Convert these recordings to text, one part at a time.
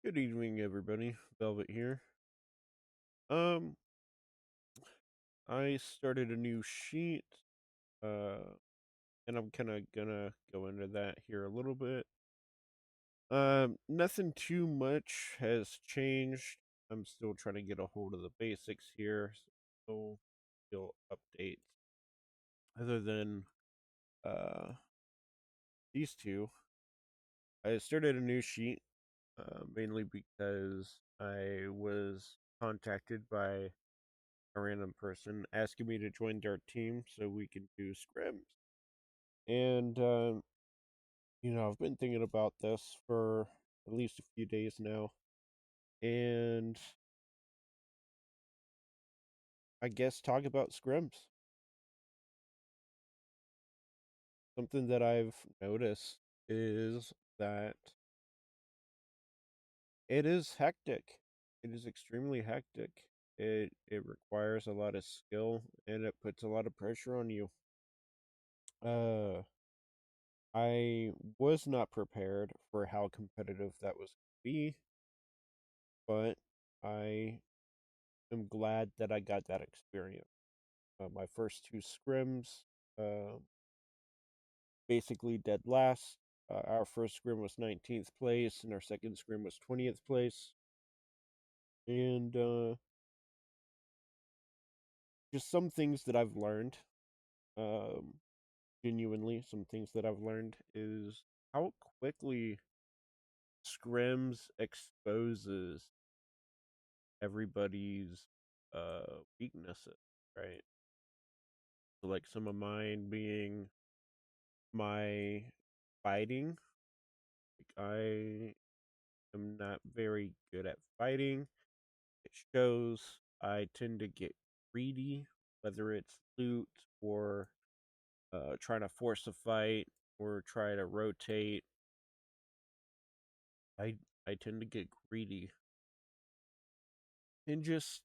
Good evening, everybody. Velvet here. Um, I started a new sheet, uh, and I'm kind of gonna go into that here a little bit. Nothing too much has changed. I'm still trying to get a hold of the basics here, so still updates. Other than these two, I started a new sheet, mainly because I was contacted by a random person asking me to join their team so we can do scrims. And, I've been thinking about this for at least a few days now. And I guess talk about scrims. Something that I've noticed is that it is hectic. It is extremely hectic. It requires a lot of skill and it puts a lot of pressure on you. Uh I was not prepared for how competitive that was going to be, but I am glad that I got that experience. My first two scrims, uh, basically dead last. Our first scrim was 19th place, and our second scrim was 20th place. And just some things that I've learned, um, genuinely, some things that I've learned is how quickly scrims exposes everybody's weaknesses, right? So like some of mine being my fighting. Like I am not very good at fighting. It shows. I tend to get greedy, whether it's loot or trying to force a fight or try to rotate. I I tend to get greedy and just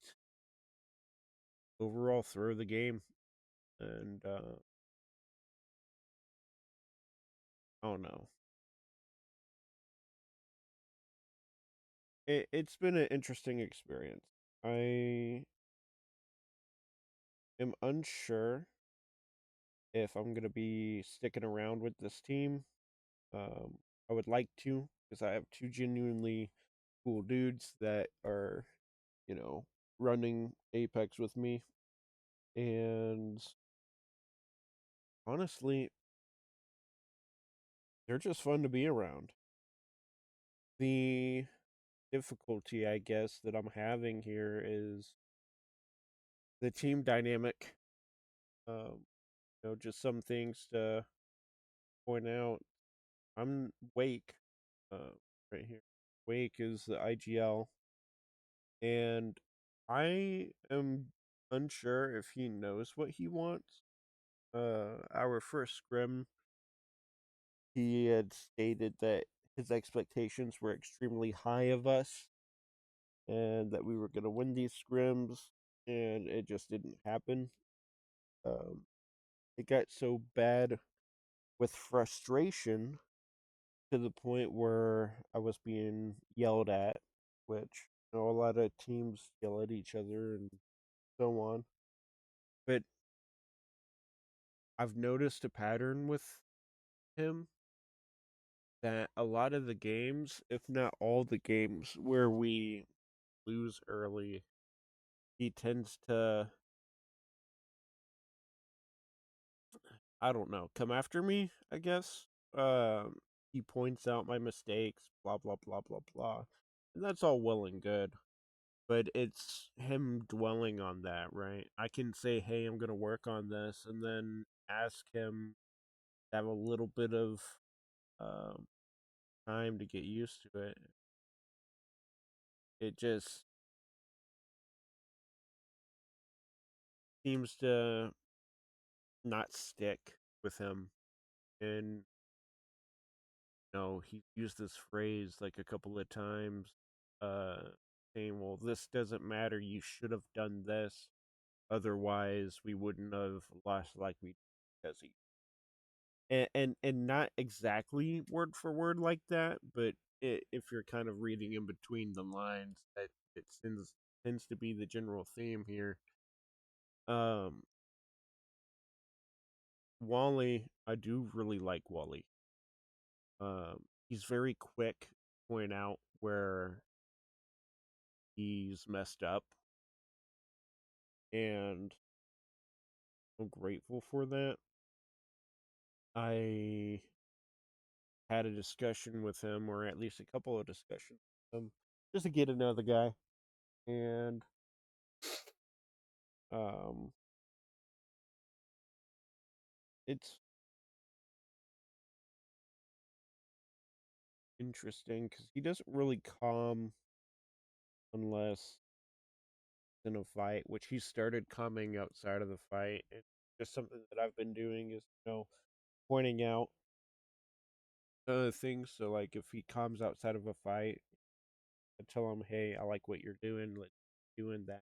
overall throw the game. And I don't know. It's been an interesting experience. I am unsure if I'm gonna be sticking around with this team. Um, I would like to because I have two genuinely cool dudes that are, you know, running Apex with me, and honestly, they're just fun to be around. The difficulty, I guess, that I'm having here is the team dynamic. Just some things to point out. I'm Wake, uh, right here. Wake is the IGL, and I am unsure if he knows what he wants. Our first scrim, he had stated that his expectations were extremely high of us, and that we were going to win these scrims, and it just didn't happen. Um, it got so bad with frustration to the point where I was being yelled at, which a lot of teams yell at each other and so on. But I've noticed a pattern with him that a lot of the games, if not all the games where we lose early, he tends to, I don't know, come after me, I guess. He points out my mistakes, blah, blah, blah, blah, blah. And that's all well and good. But it's him dwelling on that, right? I can say, hey, I'm going to work on this, and then ask him to have a little bit of um, time to get used to it. It just seems to not stick with him. And, he used this phrase like a couple of times, uh, saying, well, this doesn't matter. You should have done this. Otherwise, we wouldn't have lost like we because he and not exactly word for word like that, but if you're kind of reading in between the lines, that it tends to be the general theme here. Um, Wally, I do really like Wally. He's very quick to point out where he's messed up, and I'm grateful for that. I had a discussion with him, or at least a couple of discussions with him, just to get to know the guy, and um, it's interesting because he doesn't really calm unless in a fight, which he started calming outside of the fight. And just something that I've been doing is, pointing out things. So, like, if he calms outside of a fight, I tell him, hey, I like what you're doing. Let's doing that.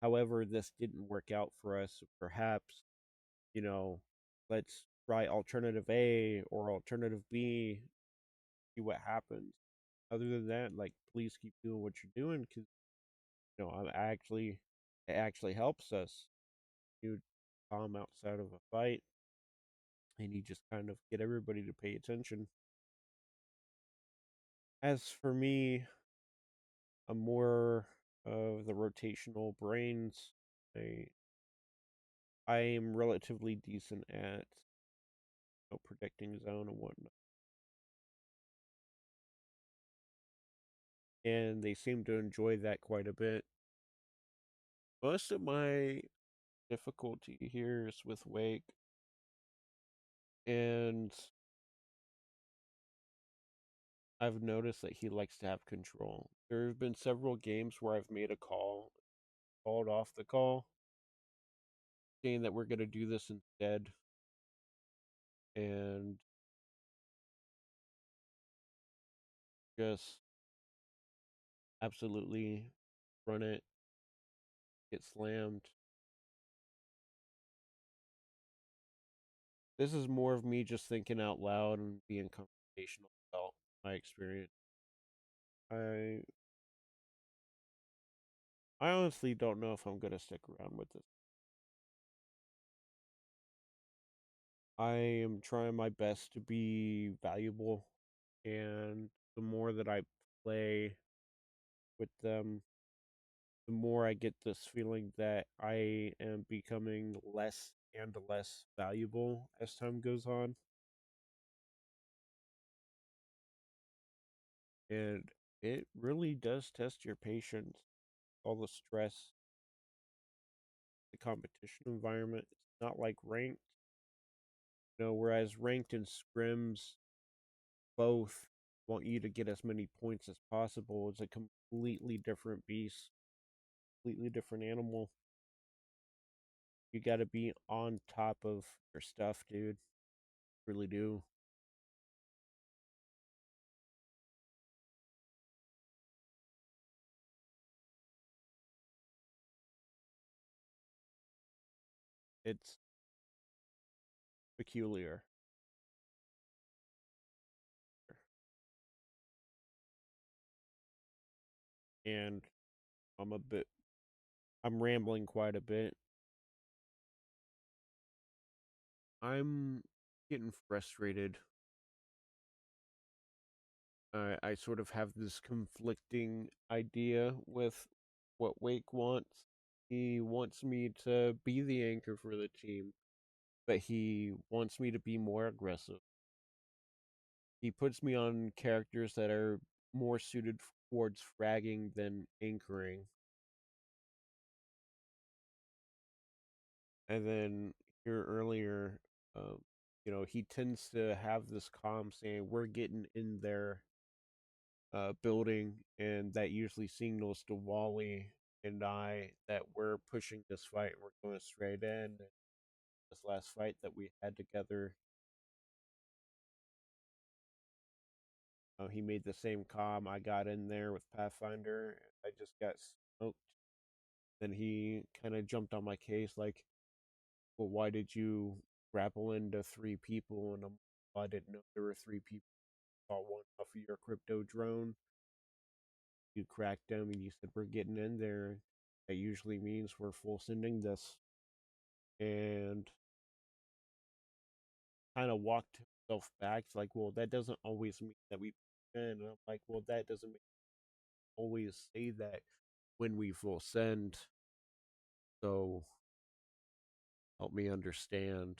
However, this didn't work out for us. Perhaps, you know, let's try alternative A or alternative B, see what happens. Other than that, like, please keep doing what you're doing because, it actually helps us. You calm outside of a fight and you just kind of get everybody to pay attention. As for me, I'm more of the rotational brains. I I am relatively decent at predicting zone and whatnot, and they seem to enjoy that quite a bit. Most of my difficulty here is with Wake, and I've noticed that he likes to have control. There have been several games where I've made a call, called off the call, saying that we're going to do this instead, and just absolutely run it, get slammed. This is more of me just thinking out loud and being confrontational about my experience. I I honestly don't know if I'm gonna stick around with this. I am trying my best to be valuable, and the more that I play with them, the more I get this feeling that I am becoming less and less valuable as time goes on. And it really does test your patience, all the stress, the competition environment. It's not like ranked, whereas ranked and scrims both want you to get as many points as possible. It's a completely different beast, completely different animal. You got to be on top of your stuff, dude. Really do. It's peculiar. And I'm a bit, I'm rambling quite a bit. I'm getting frustrated. I sort of have this conflicting idea with what Wake wants. He wants me to be the anchor for the team, but he wants me to be more aggressive. He puts me on characters that are more suited towards fragging than anchoring. And then here earlier, he tends to have this calm saying, we're getting in there building, and that usually signals to Wally and I that we're pushing this fight. We're going straight in. This last fight that we had together, he made the same calm. I got in there with Pathfinder. I just got smoked. Then he kind of jumped on my case, like, well, why did you grapple into three people? And I didn't know there were three people. saw one off of your crypto drone. You cracked them and you said we're getting in there. That usually means we're full sending this, and kind of walked himself back. It's like, well, that doesn't always mean that we in. And I'm like, well, that doesn't mean always say that when we full send. So help me understand.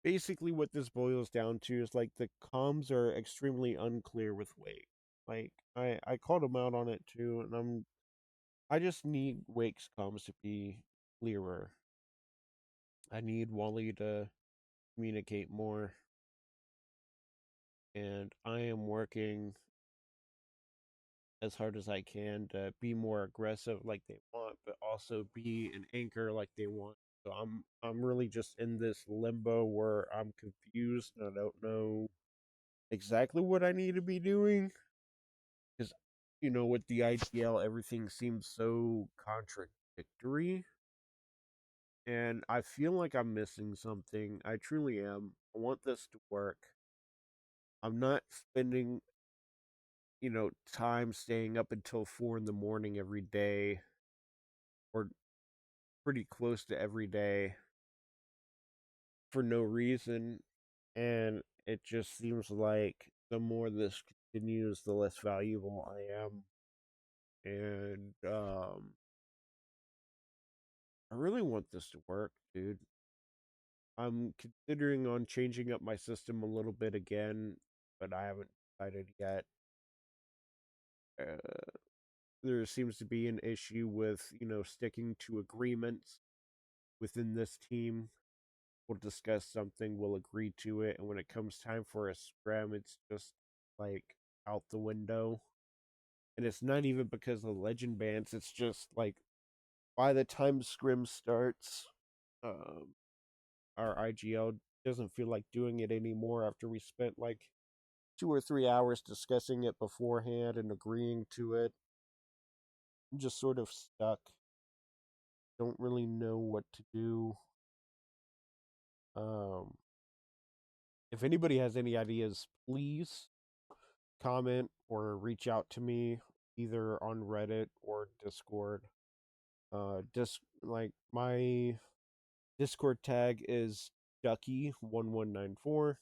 Basically, what this boils down to is like the comms are extremely unclear with Wake. Like I called him out on it too, and I just need Wake's comms to be clearer. I need Wally to communicate more, and I am working as hard as I can to be more aggressive like they want, but also be an anchor like they want. So I'm really just in this limbo where I'm confused and I don't know exactly what I need to be doing. Because with the IGL, everything seems so contradictory, and I feel like I'm missing something. I truly am. I want this to work. I'm not spending time staying up until 4 in the morning every day, or pretty close to every day, for no reason. And it just seems like the more this continues, the less valuable I am. And I really want this to work, dude. I'm considering on changing up my system a little bit again, but I haven't decided yet. Uh, there seems to be an issue with, sticking to agreements within this team. We'll discuss something, we'll agree to it, and when it comes time for a scrim, it's just like out the window. And it's not even because of legend bans, it's just like by the time scrim starts, um, our IGL doesn't feel like doing it anymore after we spent like 2 or 3 hours discussing it beforehand and agreeing to it. I'm just sort of stuck. Don't really know what to do. Um, if anybody has any ideas, please comment or reach out to me either on Reddit or Discord. Like my Discord tag is Ducky1194.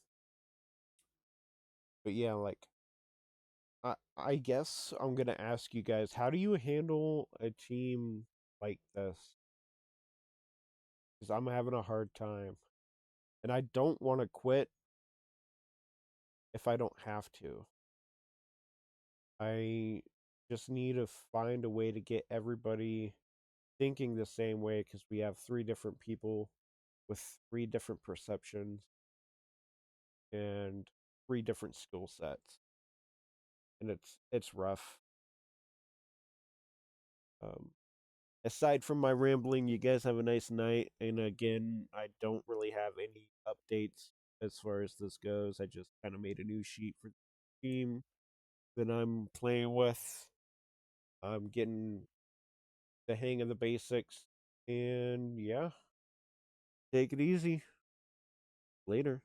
But yeah, like I guess I'm gonna ask you guys, how do you handle a team like this? Because I'm having a hard time, and I don't want to quit if I don't have to. I just need to find a way to get everybody thinking the same way, because we have three different people with three different perceptions and three different skill sets, and it's rough. Um, Aside from my rambling, you guys have a nice night. And again, I don't really have any updates as far as this goes. I just kind of made a new sheet for the team that I'm playing with. I'm getting the hang of the basics. And yeah, take it easy. Later.